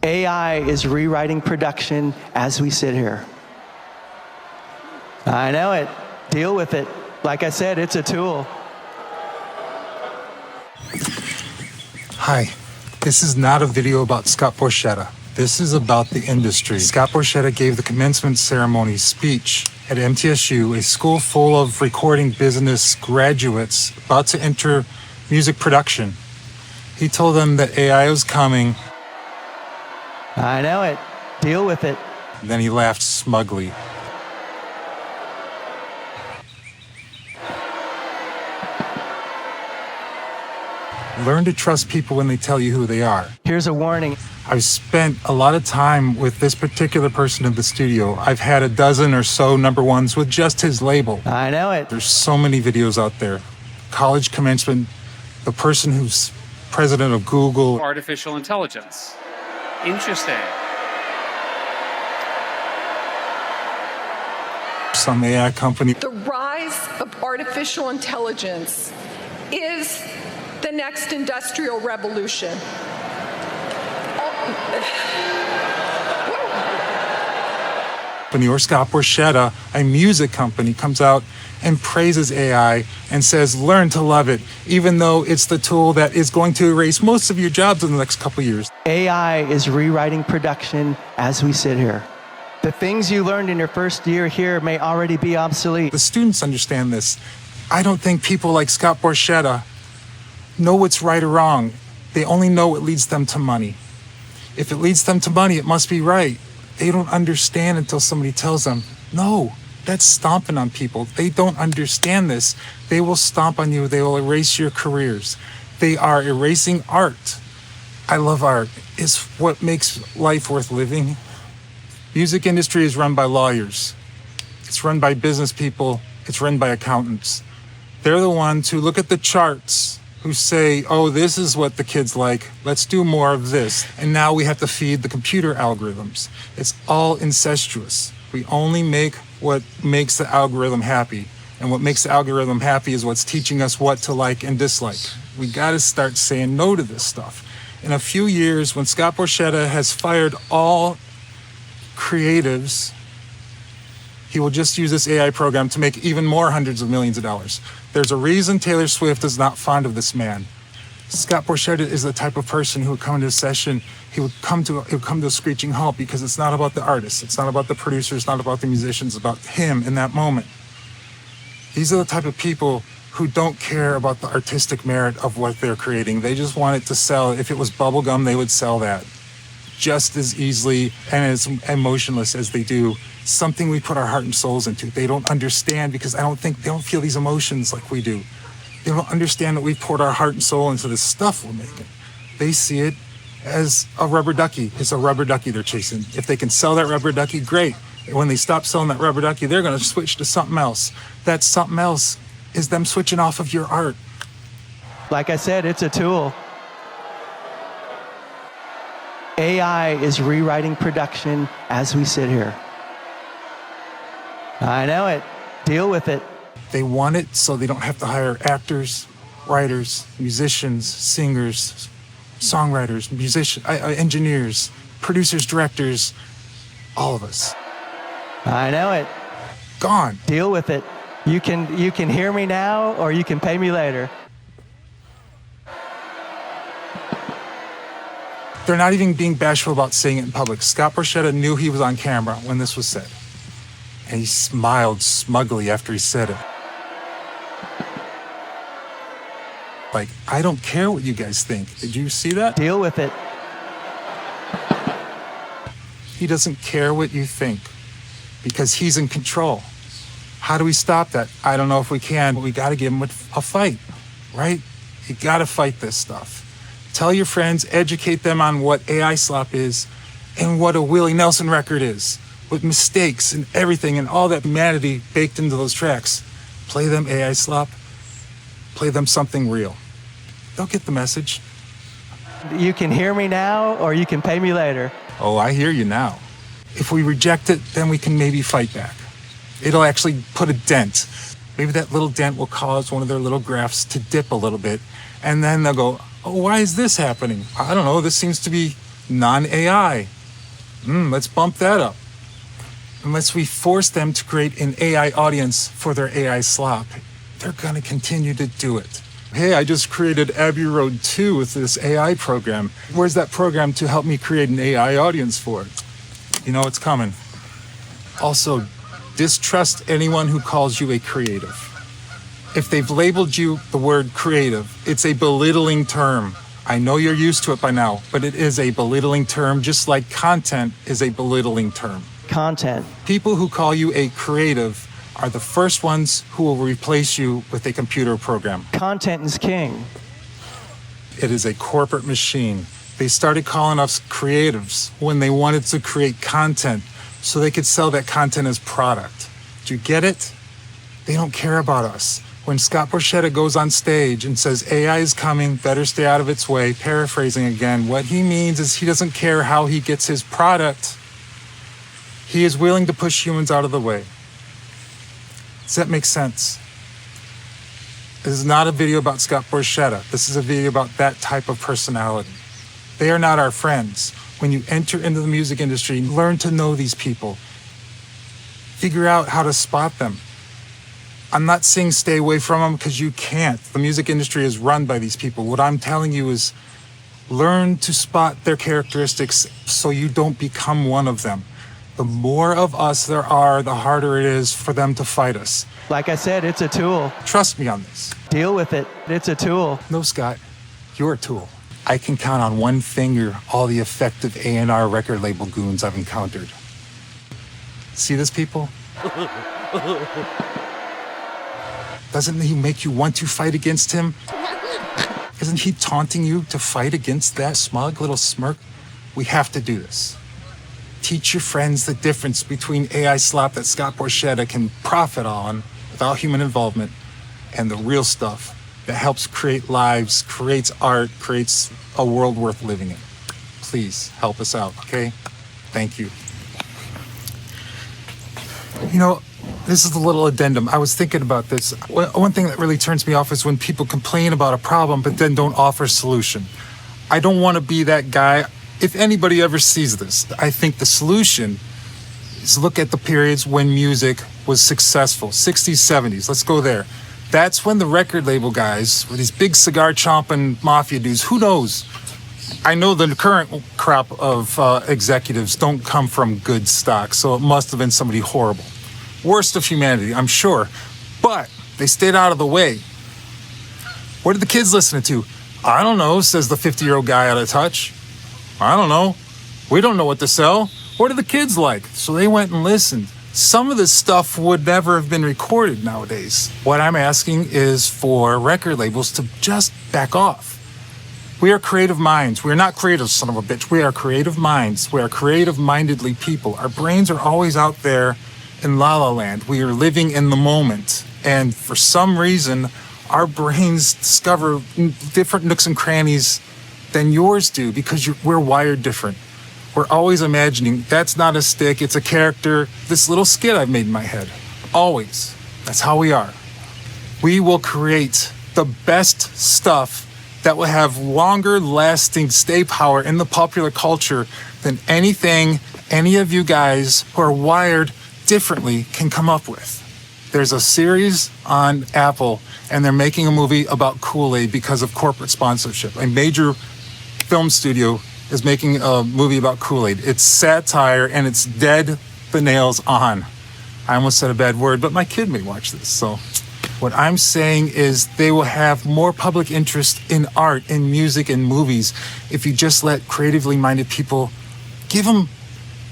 AI is rewriting production as we sit here. I know it. Deal with it. Like I said, it's a tool. Hi, this is not a video about Scott Borchetta. This is about the industry. Scott Borchetta gave the commencement ceremony speech at MTSU, a school full of recording business graduates about to enter music production. He told them that AI was coming. I know it. Deal with it. Then he laughed smugly. Learn to trust people when they tell you who they are. Here's a warning. I've spent a lot of time with this particular person in the studio. I've had a dozen or so number ones with just his label. I know it. There's so many videos out there. College commencement, the person who's president of Google. Artificial intelligence. Interesting. Some AI company. The rise of artificial intelligence is the next industrial revolution. Or Scott Borchetta, a music company, comes out and praises AI and says, learn to love it, even though it's the tool that is going to erase most of your jobs in the next couple of years. AI is rewriting production as we sit here. The things you learned in your first year here may already be obsolete. The students understand this. I don't think people like Scott Borchetta know what's right or wrong. They only know what leads them to money. If it leads them to money, it must be right. They don't understand until somebody tells them, no, that's stomping on people. They don't understand this. They will stomp on you. They will erase your careers. They are erasing art. I love art. It's what makes life worth living. Music industry is run by lawyers. It's run by business people. It's run by accountants. They're the ones who look at the charts, who say, oh, this is what the kids like. Let's do more of this. And now we have to feed the computer algorithms. It's all incestuous. We only make what makes the algorithm happy. And what makes the algorithm happy is what's teaching us what to like and dislike. We got to start saying no to this stuff. In a few years, when Scott Borchetta has fired all creatives, he will just use this AI program to make even more hundreds of millions of dollars. There's a reason Taylor Swift is not fond of this man. Scott Borchetta is the type of person who would come into a session, he would come to a screeching halt because it's not about the artists, it's not about the producers, it's not about the musicians, it's about him in that moment. These are the type of people who don't care about the artistic merit of what they're creating. They just want it to sell. If it was bubblegum, they would sell that just as easily and as emotionless as they do something we put our heart and souls into. They don't understand because they don't feel these emotions like we do. They don't understand that we poured our heart and soul into this stuff we're making. They see it as a rubber ducky. It's a rubber ducky they're chasing. If they can sell that rubber ducky, great. When they stop selling that rubber ducky, they're going to switch to something else. That something else is them switching off of your art. Like I said, it's a tool. AI is rewriting production as we sit here. I know it. Deal with it. They want it so they don't have to hire actors, writers, musicians, singers, songwriters, engineers, producers, directors, all of us. I know it. Gone. Deal with it. You can hear me now or you can pay me later. They're not even being bashful about saying it in public. Scott Borchetta knew he was on camera when this was said. And he smiled smugly after he said it. Like, I don't care what you guys think. Did you see that? Deal with it. He doesn't care what you think because he's in control. How do we stop that? I don't know if we can, but we got to give him a fight, right? You got to fight this stuff. Tell your friends, educate them on what AI slop is and what a Willie Nelson record is, with mistakes and everything and all that humanity baked into those tracks. Play them AI slop, play them something real. They'll get the message. You can hear me now or you can pay me later. Oh, I hear you now. If we reject it, then we can maybe fight back. It'll actually put a dent. Maybe that little dent will cause one of their little graphs to dip a little bit. And then they'll go, oh, why is this happening? I don't know. This seems to be non-AI. Let's bump that up. Unless we force them to create an AI audience for their AI slop, they're gonna continue to do it. Hey, I just created Abbey Road 2 with this AI program. Where's that program to help me create an AI audience for it? You know it's coming. Also, distrust anyone who calls you a creative. If they've labeled you the word creative, it's a belittling term. I know you're used to it by now, but it is a belittling term, just like content is a belittling term. Content. People who call you a creative are the first ones who will replace you with a computer program. Content is king. It is a corporate machine. They started calling us creatives when they wanted to create content so they could sell that content as product. Do you get it? They don't care about us. When Scott Borchetta goes on stage and says AI is coming, better stay out of its way, paraphrasing again, what he means is he doesn't care how he gets his product. He is willing to push humans out of the way. Does that make sense? This is not a video about Scott Borchetta. This is a video about that type of personality. They are not our friends. When you enter into the music industry, learn to know these people. Figure out how to spot them. I'm not saying stay away from them because you can't. The music industry is run by these people. What I'm telling you is learn to spot their characteristics so you don't become one of them. The more of us there are, the harder it is for them to fight us. Like I said, it's a tool. Trust me on this. Deal with it. It's a tool. No, Scott, you're a tool. I can count on one finger all the effective A&R record label goons I've encountered. See this, people? Doesn't he make you want to fight against him? Isn't he taunting you to fight against that smug little smirk? We have to do this. Teach your friends the difference between AI slop that Scott Borchetta can profit on without human involvement and the real stuff that helps create lives, creates art, creates a world worth living in. Please help us out, okay? Thank you. You know, this is a little addendum. I was thinking about this. One thing that really turns me off is when people complain about a problem but then don't offer a solution. I don't want to be that guy. If anybody ever sees this, I think the solution is look at the periods when music was successful, 60s, 70s. Let's go there. That's when the record label guys, with these big cigar chomping mafia dudes, who knows? I know the current crop of executives don't come from good stock, so it must have been somebody horrible. Worst of humanity, I'm sure. But they stayed out of the way. What are the kids listening to? I don't know, says the 50-year-old guy out of touch. I don't know. We don't know what to sell. What are the kids like? So they went and listened. Some of this stuff would never have been recorded nowadays. What I'm asking is for record labels to just back off. We are creative minds. We are not creative, son of a bitch. We are creative minds. We are creative-mindedly people. Our brains are always out there in La La Land. We are living in the moment. And for some reason, our brains discover different nooks and crannies than yours do because we're wired different. We're always imagining, that's not a stick, it's a character, this little skit I've made in my head. Always. That's how we are. We will create the best stuff that will have longer lasting stay power in the popular culture than anything any of you guys who are wired differently can come up with. There's a series on Apple and they're making a movie about Kool-Aid because of corporate sponsorship. A major film studio is making a movie about Kool-Aid. It's satire and it's dead the nails on. I almost said a bad word, but my kid may watch this. So what I'm saying is they will have more public interest in art, in music, and movies if you just let creatively minded people give them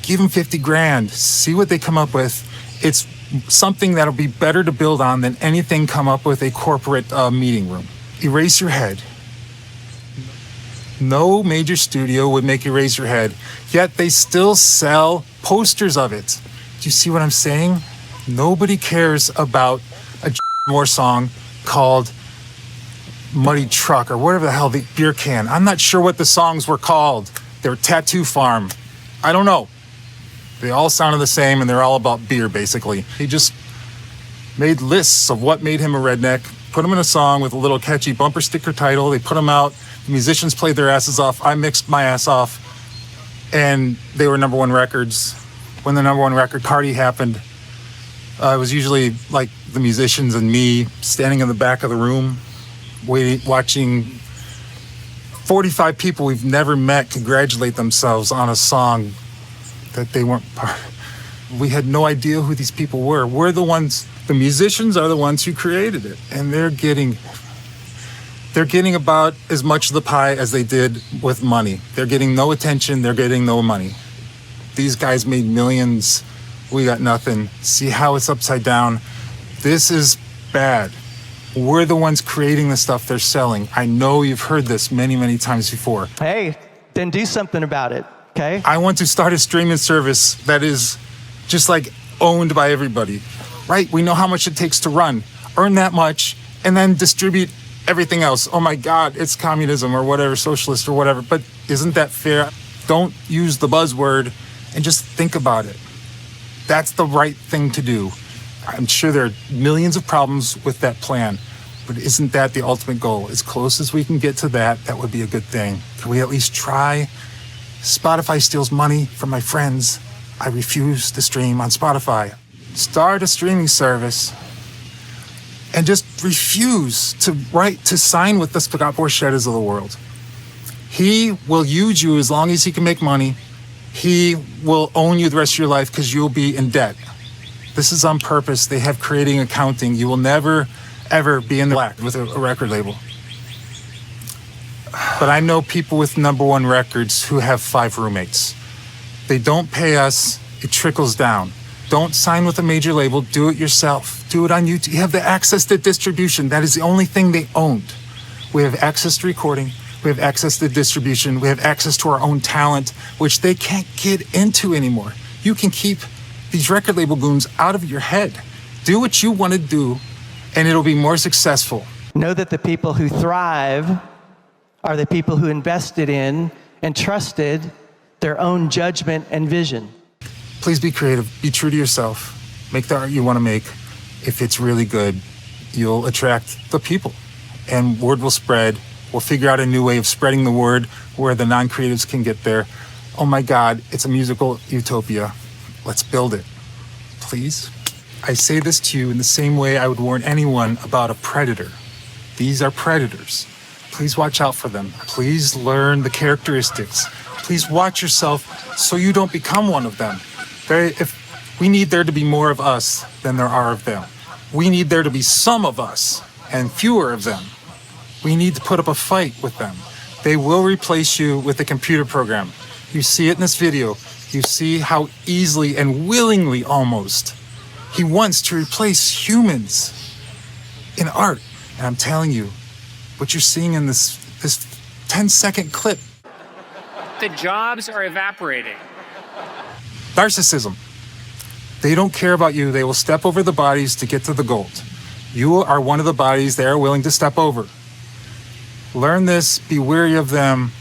50 grand, see what they come up with. It's something that'll be better to build on than anything come up with a corporate meeting room. Erase your head. No major studio would make Erase Your Head, yet they still sell posters of it. Do you see what I'm saying? Nobody cares about a more song called Muddy Truck or whatever the hell, the beer can. I'm not sure what the songs were called. They were Tattoo Farm. I don't know. They all sounded the same and they're all about beer, basically. He just made lists of what made him a redneck, put them in a song with a little catchy bumper sticker title. They put them out. The musicians played their asses off. I mixed my ass off. and they were number one records. When the number one record party happened, it was usually like the musicians and me standing in the back of the room, watching 45 people we've never met congratulate themselves on a song that they weren't part of. We had no idea who these people were. The musicians are the ones who created it, and they're getting about as much of the pie as they did with money. They're getting no attention, they're getting no money. These guys made millions, we got nothing. See how it's upside down? This is bad. We're the ones creating the stuff they're selling. I know you've heard this many, many times before. Hey, then do something about it, okay? I want to start a streaming service that is just like owned by everybody, right? We know how much it takes to run. Earn that much and then distribute everything else. Oh my God, it's communism or whatever, socialist or whatever. But isn't that fair? Don't use the buzzword and just think about it. That's the right thing to do. I'm sure there are millions of problems with that plan, but isn't that the ultimate goal? As close as we can get to that, that would be a good thing. Can we at least try? Spotify steals money from my friends. I refuse to stream on Spotify. Start a streaming service and just refuse to sign with the Scott Borchettas of the world. He will use you as long as he can make money. He will own you the rest of your life because you'll be in debt. This is on purpose. They have creating accounting. You will never, ever be in the black with a record label. But I know people with number one records who have 5 roommates. They don't pay us. It trickles down. Don't sign with a major label. Do it yourself. Do it on YouTube. You have the access to distribution. That is the only thing they owned. We have access to recording. We have access to distribution. We have access to our own talent, which they can't get into anymore. You can keep these record label goons out of your head. Do what you want to do, and it'll be more successful. Know that the people who thrive are the people who invested in and trusted their own judgment and vision. Please be creative. Be true to yourself. Make the art you want to make. If it's really good, you'll attract the people, and word will spread. We'll figure out a new way of spreading the word where the non-creatives can get there. Oh my God, it's a musical utopia. Let's build it, please. I say this to you in the same way I would warn anyone about a predator. These are predators. Please watch out for them. Please learn the characteristics. Please watch yourself so you don't become one of them. We need there to be more of us than there are of them. We need there to be some of us and fewer of them. We need to put up a fight with them. They will replace you with a computer program. You see it in this video. You see how easily and willingly almost he wants to replace humans in art. And I'm telling you, what you're seeing in this 10-second clip. The jobs are evaporating. Narcissism. They don't care about you. They will step over the bodies to get to the gold. You are one of the bodies they are willing to step over. Learn this. Be wary of them.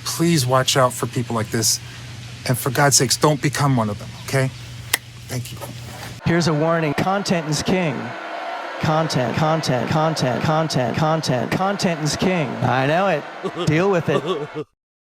Please watch out for people like this. And for God's sakes, don't become one of them, okay? Thank you. Here's a warning. Content is king. Content is king. I know it. Deal with it.